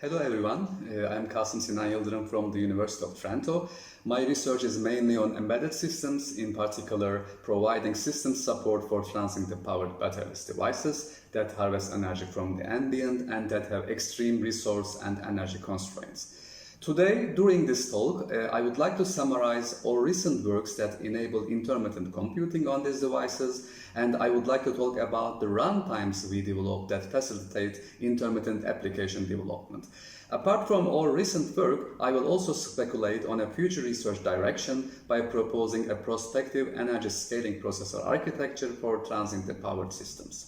Hello everyone, I'm Kasim Yildirim from the University of Trento. My research is mainly on embedded systems, in particular providing system support for transitive-powered batteryless devices that harvest energy from the ambient and that have extreme resource and energy constraints. Today, during this talk, I would like to summarize all recent works that enable intermittent computing on these devices, and I would like to talk about the runtimes we developed that facilitate intermittent application development. Apart from all recent work, I will also speculate on a future research direction by proposing a prospective energy scaling processor architecture for transitive-powered systems.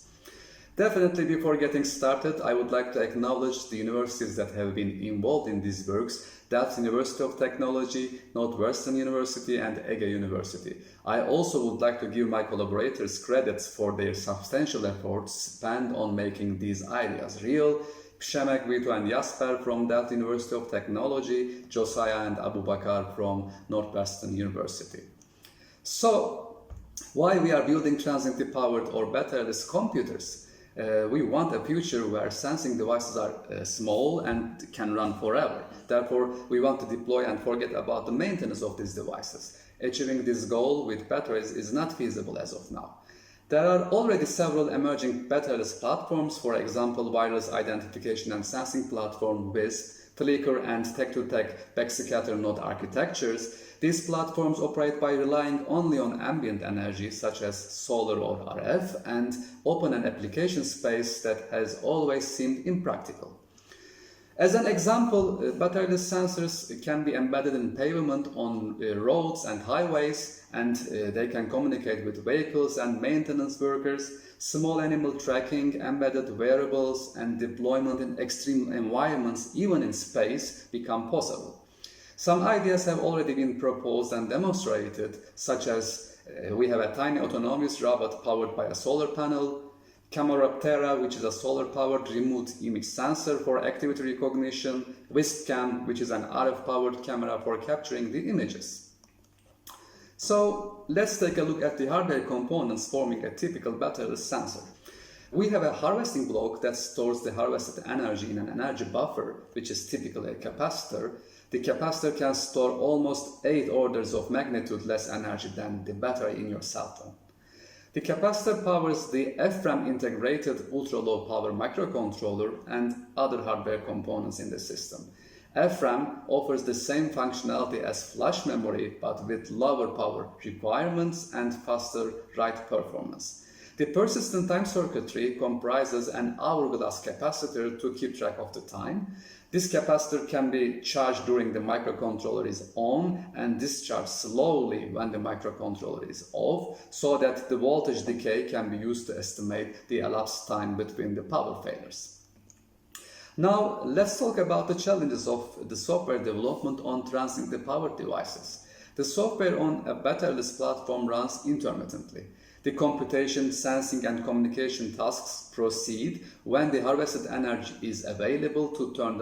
Definitely, before getting started, I would like to acknowledge the universities that have been involved in these works: Delft University of Technology, Northwestern University, and Ege University. I also would like to give my collaborators credits for their substantial efforts spent on making these ideas real: Przemek, Vito, and Jasper from Delft University of Technology, Josiah and Abu Bakar from Northwestern University. So, why we are building transitive-powered or batteryless computers? We want a future where sensing devices are small and can run forever. Therefore, we want to deploy and forget about the maintenance of these devices. Achieving this goal with batteries is not feasible as of now. There are already several emerging batteryless platforms, for example, wireless identification and sensing platform WIZ, Flickr, and tech-to-tech backscatter node architectures. These platforms operate by relying only on ambient energy, such as solar or RF, and open an application space that has always seemed impractical. As an example, batteryless sensors can be embedded in pavement on roads and highways, and they can communicate with vehicles and maintenance workers. Small animal tracking, embedded wearables, and deployment in extreme environments, even in space, become possible. Some ideas have already been proposed and demonstrated, such as we have a tiny autonomous robot powered by a solar panel, Cameraptera, which is a solar-powered remote image sensor for activity recognition, WISCAM, which is an RF-powered camera for capturing the images. So let's take a look at the hardware components forming a typical batteryless sensor. We have a harvesting block that stores the harvested energy in an energy buffer, which is typically a capacitor. The capacitor can store almost 8 orders of magnitude less energy than the battery in your cell phone. The capacitor powers the FRAM integrated ultra-low power microcontroller and other hardware components in the system. FRAM offers the same functionality as flash memory, but with lower power requirements and faster write performance. The persistent time circuitry comprises an hourglass capacitor to keep track of the time. This capacitor can be charged during the microcontroller is on and discharged slowly when the microcontroller is off, so that the voltage decay can be used to estimate the elapsed time between the power failures. Now, let's talk about the challenges of the software development on transitive-powered devices. The software on a batteryless platform runs intermittently. The computation, sensing, and communication tasks proceed when the harvested energy is available to turn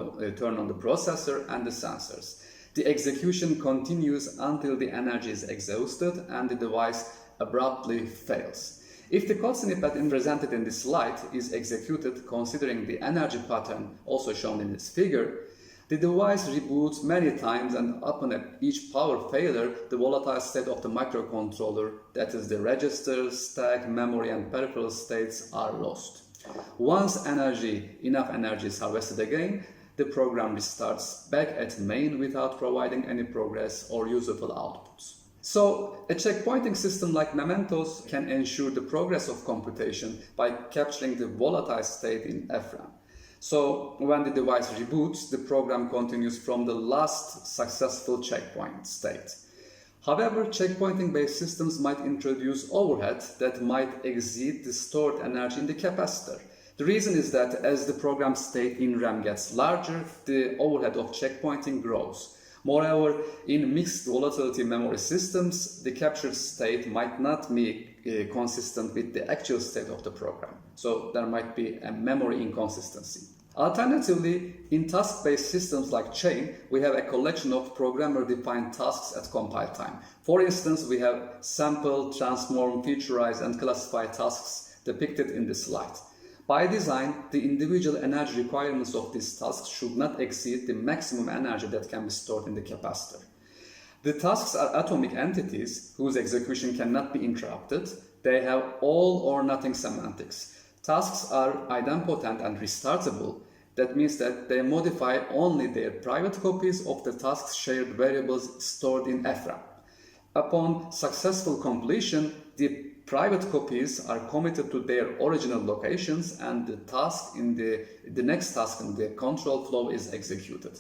on the processor and the sensors. The execution continues until the energy is exhausted and the device abruptly fails. If the code snippet presented in this slide is executed considering the energy pattern also shown in this figure, the device reboots many times, and upon each power failure, the volatile state of the microcontroller, that is the register, stack, memory, and peripheral states, are lost. Once enough energy is harvested again, the program restarts back at main without providing any progress or useful outputs. So, a checkpointing system like Mementos can ensure the progress of computation by capturing the volatile state in FRAM. So, when the device reboots, the program continues from the last successful checkpoint state. However, checkpointing-based systems might introduce overhead that might exceed the stored energy in the capacitor. The reason is that as the program state in RAM gets larger, the overhead of checkpointing grows. Moreover, in mixed volatility memory systems, the captured state might not be consistent with the actual state of the program. So there might be a memory inconsistency. Alternatively, in task-based systems like Chain, we have a collection of programmer-defined tasks at compile time. For instance, we have sample, transform, featurize, and classify tasks depicted in this slide. By design, the individual energy requirements of these tasks should not exceed the maximum energy that can be stored in the capacitor. The tasks are atomic entities whose execution cannot be interrupted. They have all or nothing semantics. Tasks are idempotent and restartable. That means that they modify only their private copies of the task's shared variables stored in FRAM. Upon successful completion, the private copies are committed to their original locations and the next task in the control flow is executed.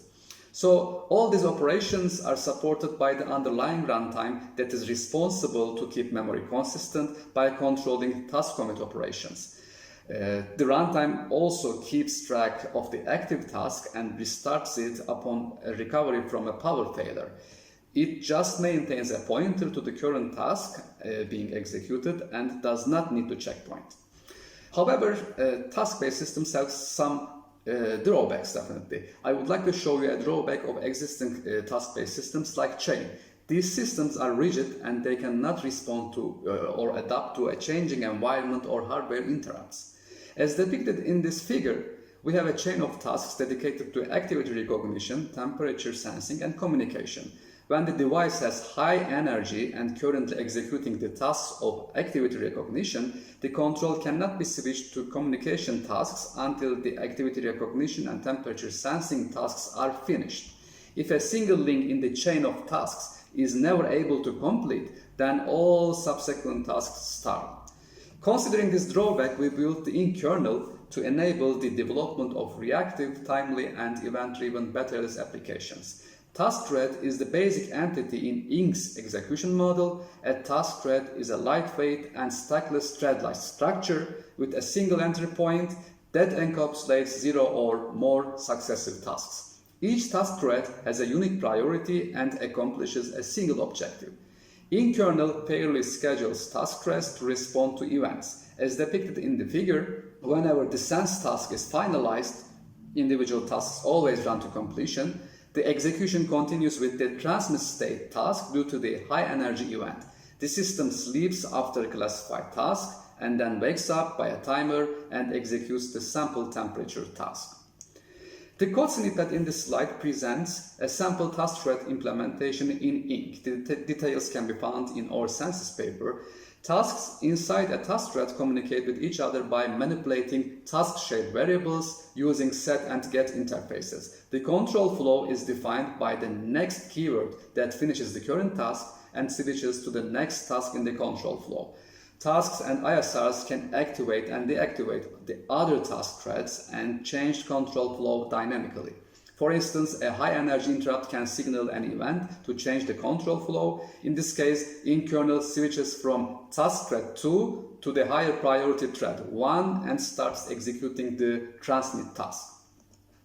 So all these operations are supported by the underlying runtime that is responsible to keep memory consistent by controlling task commit operations. The runtime also keeps track of the active task and restarts it upon a recovery from a power failure. It just maintains a pointer to the current task being executed and does not need to checkpoint. However, task-based systems have some drawbacks, definitely. I would like to show you a drawback of existing task-based systems like chain. These systems are rigid and they cannot respond to or adapt to a changing environment or hardware interrupts. As depicted in this figure, we have a chain of tasks dedicated to activity recognition, temperature sensing, and communication. When the device has high energy and currently executing the tasks of activity recognition, the control cannot be switched to communication tasks until the activity recognition and temperature sensing tasks are finished. If a single link in the chain of tasks is never able to complete, then all subsequent tasks start. Considering this drawback, we built the INC kernel to enable the development of reactive, timely, and event-driven batteryless applications. Task thread is the basic entity in INC's execution model. A task thread is a lightweight and stackless thread-like structure with a single entry point that encapsulates 0 or more successive tasks. Each task thread has a unique priority and accomplishes a single objective. INC kernel fairly schedules task threads to respond to events. As depicted in the figure, whenever the sense task is finalized, individual tasks always run to completion. The execution continues with the transmit state task due to the high energy event. The system sleeps after a classified task and then wakes up by a timer and executes the sample temperature task. The code snippet in this slide presents a sample task thread implementation in INC. The details can be found in our census paper. Tasks inside a task thread communicate with each other by manipulating task shared variables using set and get interfaces. The control flow is defined by the next keyword that finishes the current task and switches to the next task in the control flow. Tasks and ISRs can activate and deactivate the other task threads and change control flow dynamically. For instance, a high energy interrupt can signal an event to change the control flow. In this case, INC kernel switches from task thread 2 to the higher priority thread 1 and starts executing the transmit task.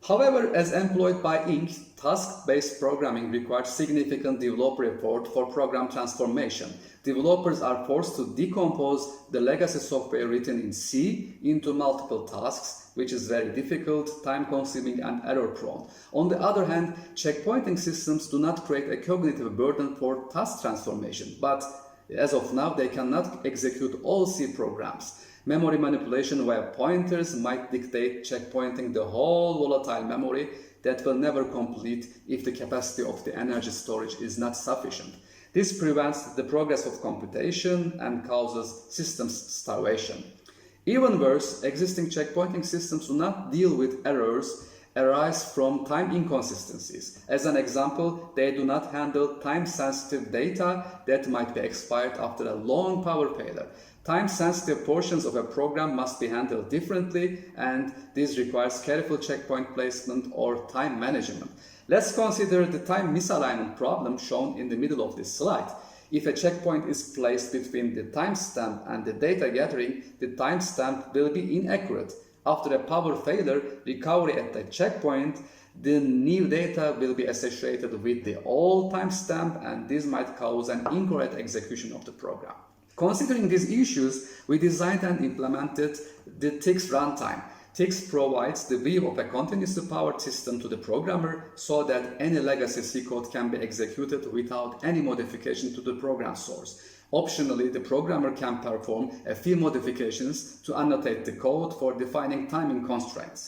However, as employed by INC, task-based programming requires significant developer effort for program transformation. Developers are forced to decompose the legacy software written in C into multiple tasks, which is very difficult, time-consuming, and error-prone. On the other hand, checkpointing systems do not create a cognitive burden for task transformation, but as of now, they cannot execute all C programs. Memory manipulation via pointers might dictate checkpointing the whole volatile memory that will never complete if the capacity of the energy storage is not sufficient. This prevents the progress of computation and causes systems starvation. Even worse, existing checkpointing systems do not deal with errors arise from time inconsistencies. As an example, they do not handle time-sensitive data that might be expired after a long power failure. Time-sensitive portions of a program must be handled differently, and this requires careful checkpoint placement or time management. Let's consider the time misalignment problem shown in the middle of this slide. If a checkpoint is placed between the timestamp and the data gathering, the timestamp will be inaccurate. After a power failure, recovery at the checkpoint, the new data will be associated with the old timestamp, and this might cause an incorrect execution of the program. Considering these issues, we designed and implemented the TIX runtime. TIX provides the view of a continuously powered system to the programmer so that any legacy C code can be executed without any modification to the program source. Optionally, the programmer can perform a few modifications to annotate the code for defining timing constraints.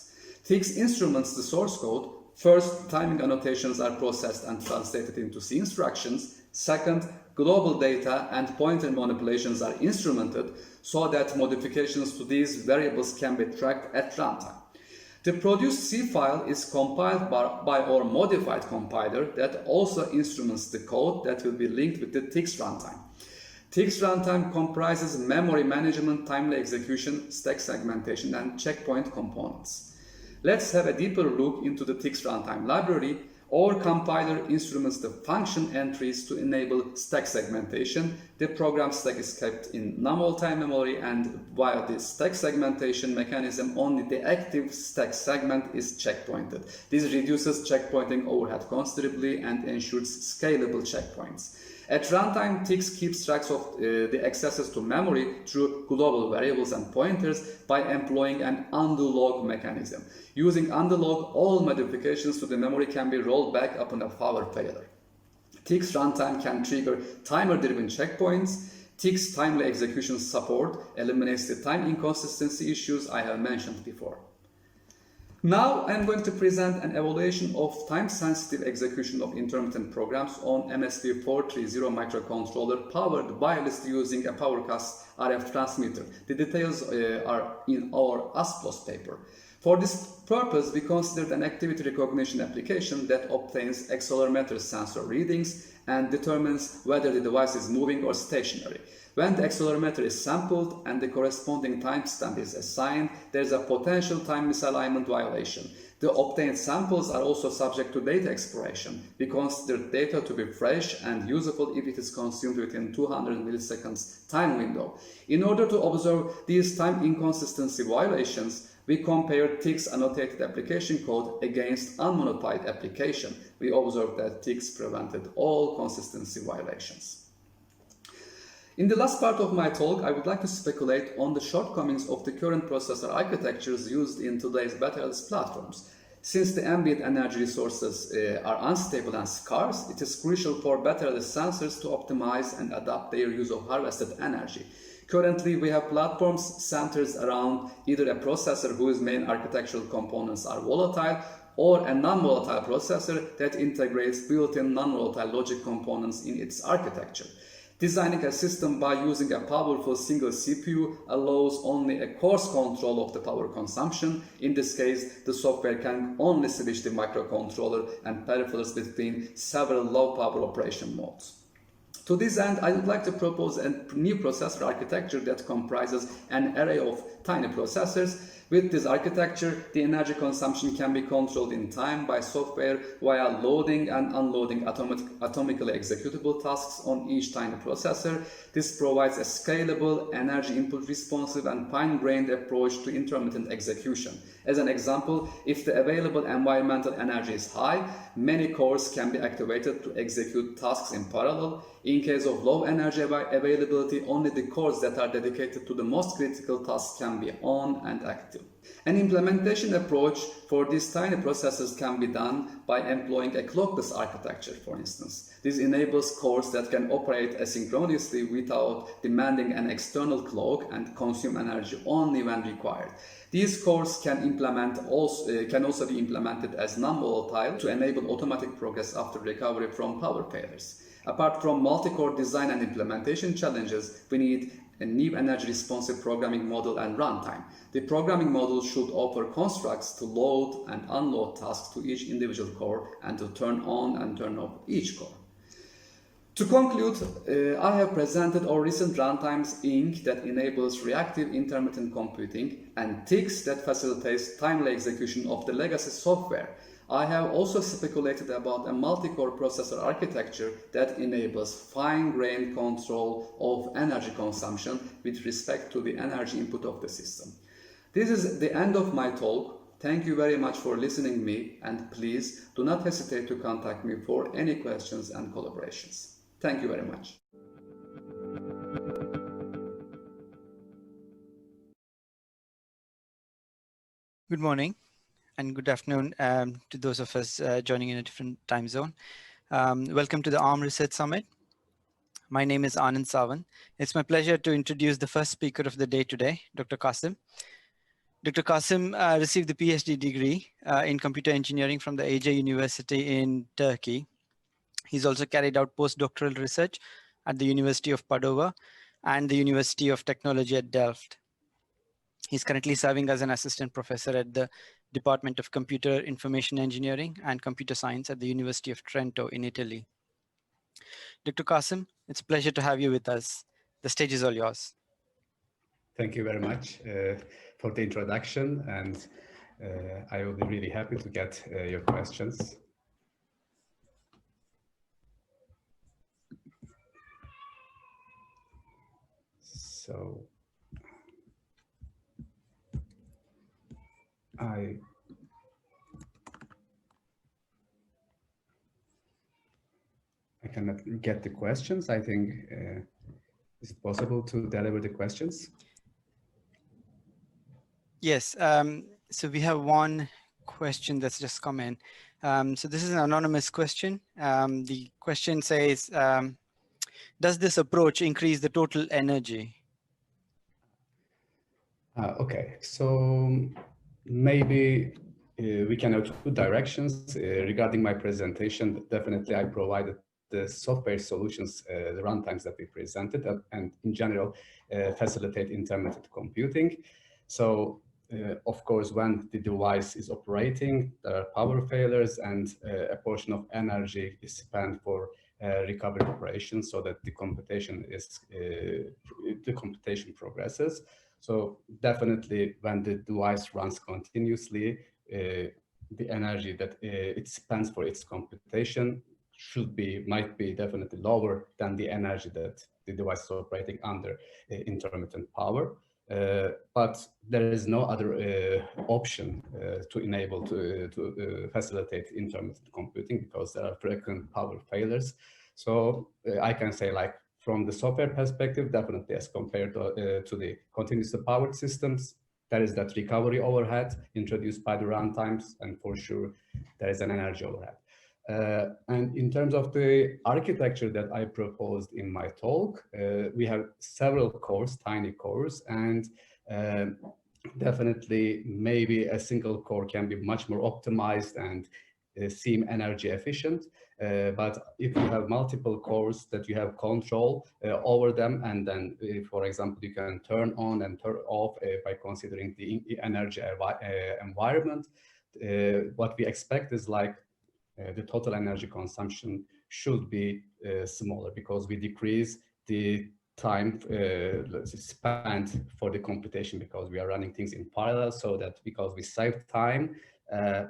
TICS instruments the source code. First, timing annotations are processed and translated into C instructions. Second, global data and pointer manipulations are instrumented so that modifications to these variables can be tracked at runtime. The produced C file is compiled by our modified compiler that also instruments the code that will be linked with the TICS runtime. TICS runtime comprises memory management, timely execution, stack segmentation, and checkpoint components. Let's have a deeper look into the TICS runtime library. Our compiler instruments the function entries to enable stack segmentation. The program stack is kept in non-volatile memory, and via this stack segmentation mechanism, only the active stack segment is checkpointed. This reduces checkpointing overhead considerably and ensures scalable checkpoints. At runtime, TICS keeps track of the accesses to memory through global variables and pointers by employing an undo log mechanism. Using undo log, all modifications to the memory can be rolled back upon a power failure. TICS runtime can trigger timer-driven checkpoints. TICS timely execution support eliminates the time inconsistency issues I have mentioned before. Now I'm going to present an evaluation of time-sensitive execution of intermittent programs on MSP430 microcontroller powered wirelessly using a PowerCast RF transmitter. The details are in our ASPLOS paper. For this purpose, we considered an activity recognition application that obtains accelerometer sensor readings and determines whether the device is moving or stationary. When the accelerometer is sampled and the corresponding timestamp is assigned, there is a potential time misalignment violation. The obtained samples are also subject to data expiration. We consider data to be fresh and usable if it is consumed within 200 milliseconds time window. In order to observe these time inconsistency violations, we compared TICS annotated application code against unmodified application. We observed that TICS prevented all consistency violations. In the last part of my talk, I would like to speculate on the shortcomings of the current processor architectures used in today's batteryless platforms. Since the ambient energy resources are unstable and scarce, it is crucial for batteryless sensors to optimize and adapt their use of harvested energy. Currently, we have platforms centered around either a processor whose main architectural components are volatile or a non-volatile processor that integrates built-in non-volatile logic components in its architecture. Designing a system by using a powerful single CPU allows only a coarse control of the power consumption. In this case, the software can only switch the microcontroller and peripherals between several low-power operation modes. To this end, I would like to propose a new processor architecture that comprises an array of tiny processors. With this architecture, the energy consumption can be controlled in time by software via loading and unloading atomically executable tasks on each tiny processor. This provides a scalable, energy input responsive and fine-grained approach to intermittent execution. As an example, if the available environmental energy is high, many cores can be activated to execute tasks in parallel. In case of low energy availability, only the cores that are dedicated to the most critical tasks can be on and active. An implementation approach for these tiny processors can be done by employing a clockless architecture, for instance. This enables cores that can operate asynchronously without demanding an external clock and consume energy only when required. These cores can also be implemented as non-volatile to enable automatic progress after recovery from power failures. Apart from multi-core design and implementation challenges, we need a new energy-responsive programming model and runtime. The programming model should offer constructs to load and unload tasks to each individual core and to turn on and turn off each core. To conclude, I have presented our recent runtimes Inc. that enables reactive intermittent computing and TICS that facilitates timely execution of the legacy software. I have also speculated about a multi-core processor architecture that enables fine-grained control of energy consumption with respect to the energy input of the system. This is the end of my talk. Thank you very much for listening to me, and please do not hesitate to contact me for any questions and collaborations. Thank you very much. Good morning and good afternoon to those of us joining in a different time zone. Welcome to the ARM Research Summit. My name is Anand Sawan. It's my pleasure to introduce the first speaker of the day today, Dr. Kasim. Dr. Kasim received the PhD degree in computer engineering from the Ege University in Turkey. He's also carried out postdoctoral research at the University of Padova and the University of Technology at Delft. He's currently serving as an assistant professor at the Department of Computer Information Engineering and Computer Science at the University of Trento in Italy. Dr. Kasim, it's a pleasure to have you with us. The stage is all yours. Thank you very much for the introduction, and I will be really happy to get your questions. So I cannot get the questions. I think is it possible to deliver the questions? Yes, so we have one question that's just come in. So this is an anonymous question. The question says, does this approach increase the total energy? Okay, so maybe we can have two directions. Regarding my presentation, definitely I provided the software solutions, the runtimes that we presented, and in general, facilitate intermittent computing. So, of course, when the device is operating, there are power failures, and a portion of energy is spent for recovery operations, so that the computation progresses. So definitely, when the device runs continuously, the energy that it spends for its computation might be definitely lower than the energy that the device is operating under intermittent power. But there is no other option to enable to facilitate intermittent computing, because there are frequent power failures. So I can say, like, from the software perspective, definitely as compared to the continuously powered systems, there is that recovery overhead introduced by the runtimes, and for sure there is an energy overhead. And in terms of the architecture that I proposed in my talk, we have several cores, tiny cores, and definitely maybe a single core can be much more optimized and seem energy efficient. But if you have multiple cores that you have control over them, and then, for example, you can turn on and turn off by considering the energy environment, what we expect is like the total energy consumption should be smaller, because we decrease the time spent for the computation, because we are running things in parallel, so that because we save time,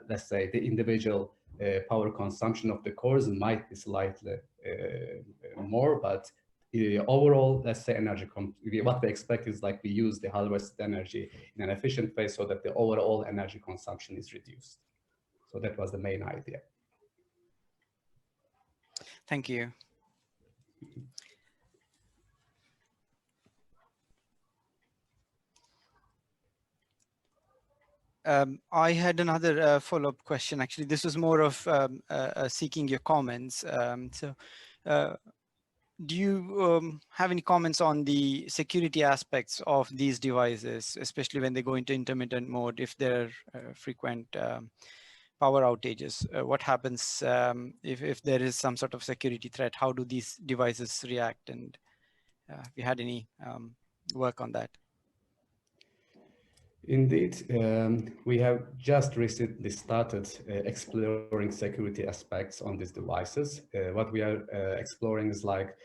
let's say the individual power consumption of the cores might be slightly more, but overall, let's say what we expect is like we use the harvested energy in an efficient way, so that the overall energy consumption is reduced. So that was the main idea. Thank you. I had another follow-up question. Actually, this was more of seeking your comments. Do you have any comments on the security aspects of these devices, especially when they go into intermittent mode, if there are frequent power outages? What happens if there is some sort of security threat? How do these devices react? And have you had any work on that? Indeed, we have just recently started exploring security aspects on these devices. What we are exploring is like,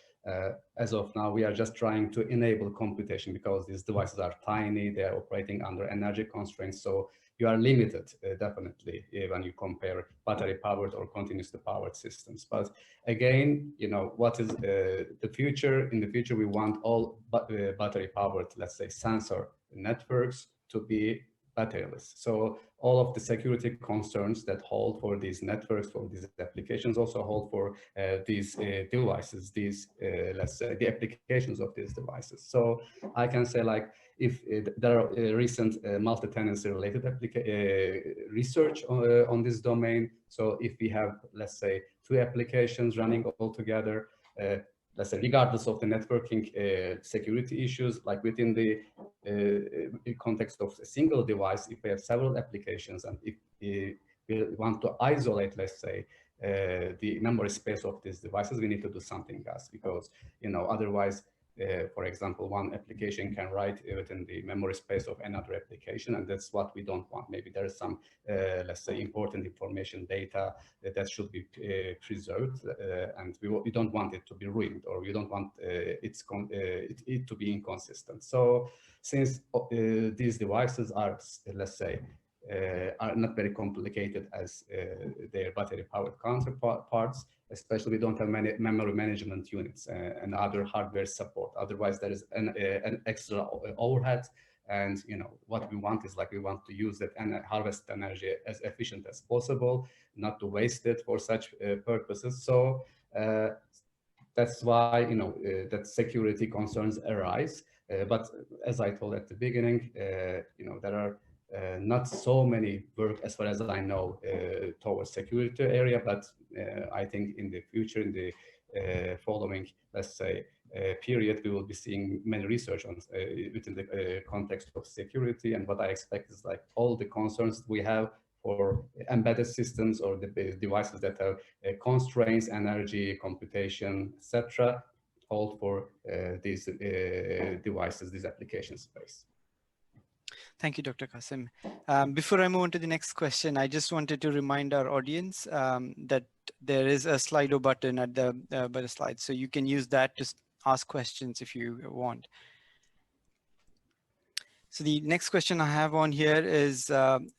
as of now, we are just trying to enable computation, because these devices are tiny, they are operating under energy constraints. So you are limited, definitely, when you compare battery powered or continuously powered systems. But again, you know, what is the future? In the future, we want all battery powered, let's say, sensor networks to be batteryless. So all of the security concerns that hold for these networks, for these applications, also hold for these devices, these, let's say, the applications of these devices. So I can say, like, if there are recent multi-tenancy related research on this domain. So if we have, let's say, two applications running all together, let's say, regardless of the networking security issues, like within the context of a single device, if we have several applications and if we want to isolate, let's say, the memory space of these devices, we need to do something else, because, you know, otherwise, for example, one application can write within the memory space of another application, and that's what we don't want. Maybe there is some, let's say, important information, data that should be preserved, and we don't want it to be ruined, or we don't want it to be inconsistent. So since these devices are, let's say, are not very complicated as their battery-powered counterparts, especially we don't have many memory management units and other hardware support. Otherwise, there is an extra overhead. And, you know, what we want is, like, we want to use it and harvest energy as efficient as possible, not to waste it for such purposes. So that's why, you know, that security concerns arise. But as I told at the beginning, you know, there are not so many work, as far as I know, towards security area, but I think in the future, in the following, let's say, period, we will be seeing many research on within the context of security. And what I expect is, like, all the concerns we have for embedded systems or the devices that have constraints, energy, computation, etc., all for these devices, these application space. Thank you, Dr. Kasim. Before I move on to the next question, I just wanted to remind our audience that there is a Slido button at the by the slide, so you can use that to ask questions if you want. So the next question I have on here is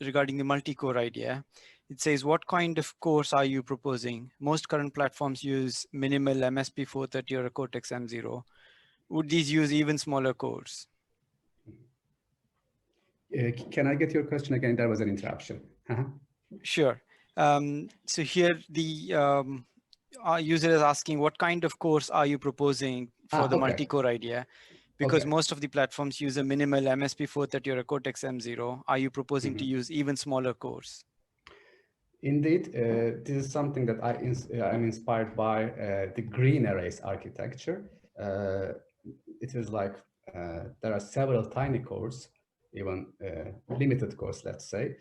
regarding the multi-core idea. It says, what kind of cores are you proposing? Most current platforms use minimal MSP 430 or a Cortex M0. Would these use even smaller cores? Can I get your question again? There was an interruption. Sure. So here the our user is asking, what kind of cores are you proposing for the multi-core idea? Because most of the platforms use a minimal MSP 430 or a Cortex M0. Are you proposing to use even smaller cores? Indeed, this is something that I'm inspired by the green arrays architecture. It is like there are several tiny cores, even limited cores, let's say.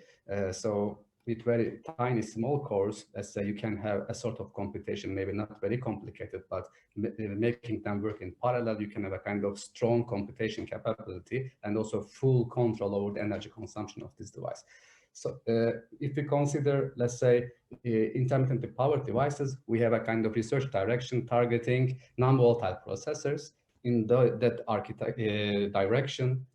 So with very tiny small cores, let's say, you can have a sort of computation, maybe not very complicated, but making them work in parallel, you can have a kind of strong computation capability and also full control over the energy consumption of this device. So if we consider, let's say, intermittently powered devices, we have a kind of research direction targeting non-volatile processors. In that direction,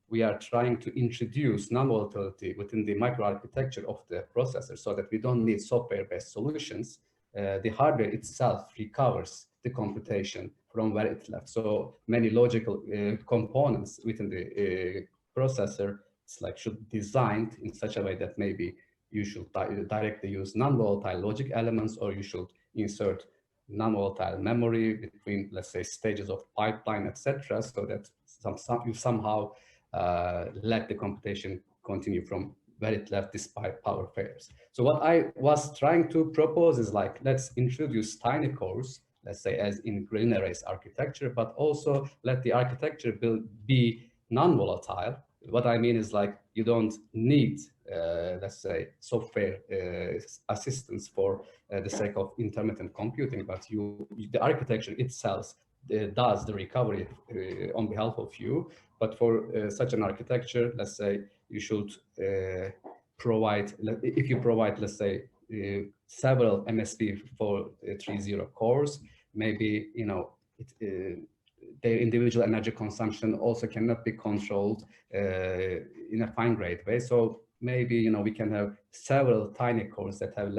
we are trying to introduce non-volatility within the microarchitecture of the processor so that we don't need software-based solutions. The hardware itself recovers the computation from where it left. So many logical components within the processor, it's like, should be designed in such a way that maybe you should directly use non-volatile logic elements, or you should insert non-volatile memory between, let's say, stages of pipeline, etc., so that you somehow let the computation continue from where it left despite power failures. So what I was trying to propose is, like, let's introduce tiny cores, let's say, as in green arrays architecture, but also let the architecture be non-volatile. What I mean is, like, you don't need, let's say, software assistance for the sake of intermittent computing, but the architecture itself does the recovery on behalf of you. But for such an architecture, let's say, you should provide, if you provide, let's say, several MSP 430 cores, maybe, you know, their individual energy consumption also cannot be controlled in a fine-grained way. So maybe, you know, we can have several tiny cores that have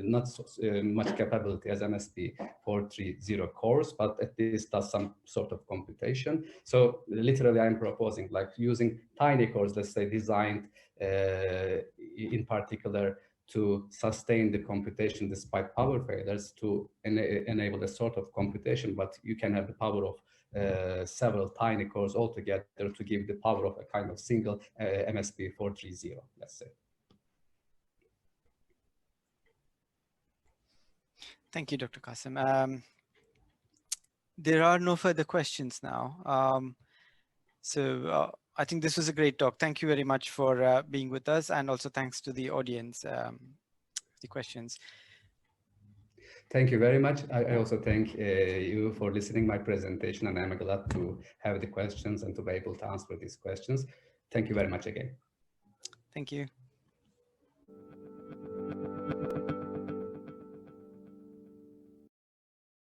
not so much capability as MSP 430 cores, but at least does some sort of computation. So literally, I'm proposing, like, using tiny cores, let's say, designed in particular to sustain the computation despite power failures, to enable a sort of computation, but you can have the power of several tiny cores altogether to give the power of a kind of single MSP 430, let's say. Thank you, Dr. Kasim. There are no further questions now. I think this was a great talk. Thank you very much for being with us, and also thanks to the audience for the questions. Thank you very much. I also thank you for listening my presentation, and I'm glad to have the questions and to be able to answer these questions. Thank you very much again. Thank you.